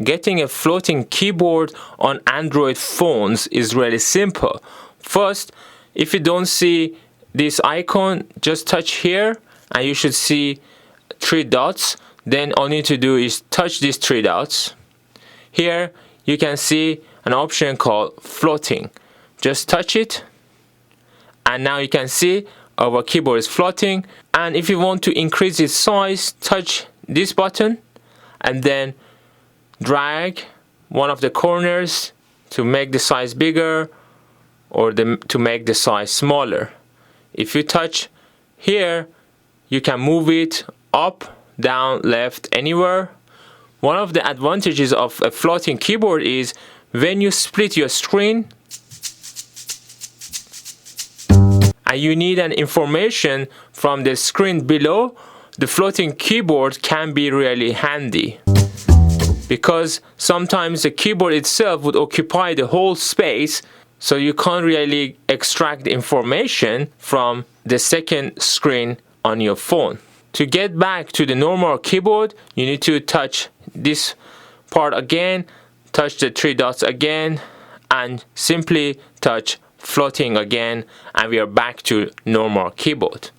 getting a floating keyboard on Android phones is really simple. First, if you don't see this icon, just touch here and you should see 3 dots. Then all you need to do is touch these 3 dots. Here you can see an option called floating. Just touch it and now you can see our keyboard is floating. And if you want to increase its size, touch this button and then drag one of the corners to make the size bigger or to make the size smaller. If you touch here, you can move it up, down, left, anywhere. One of the advantages of a floating keyboard is when you split your screen and you need an information from the screen below, the floating keyboard can be really handy, because sometimes the keyboard itself would occupy the whole space, so you can't really extract the information from the second screen on your phone. To get back to the normal keyboard, you need to touch this part again, touch the 3 dots again, and simply touch floating again, and we are back to normal keyboard.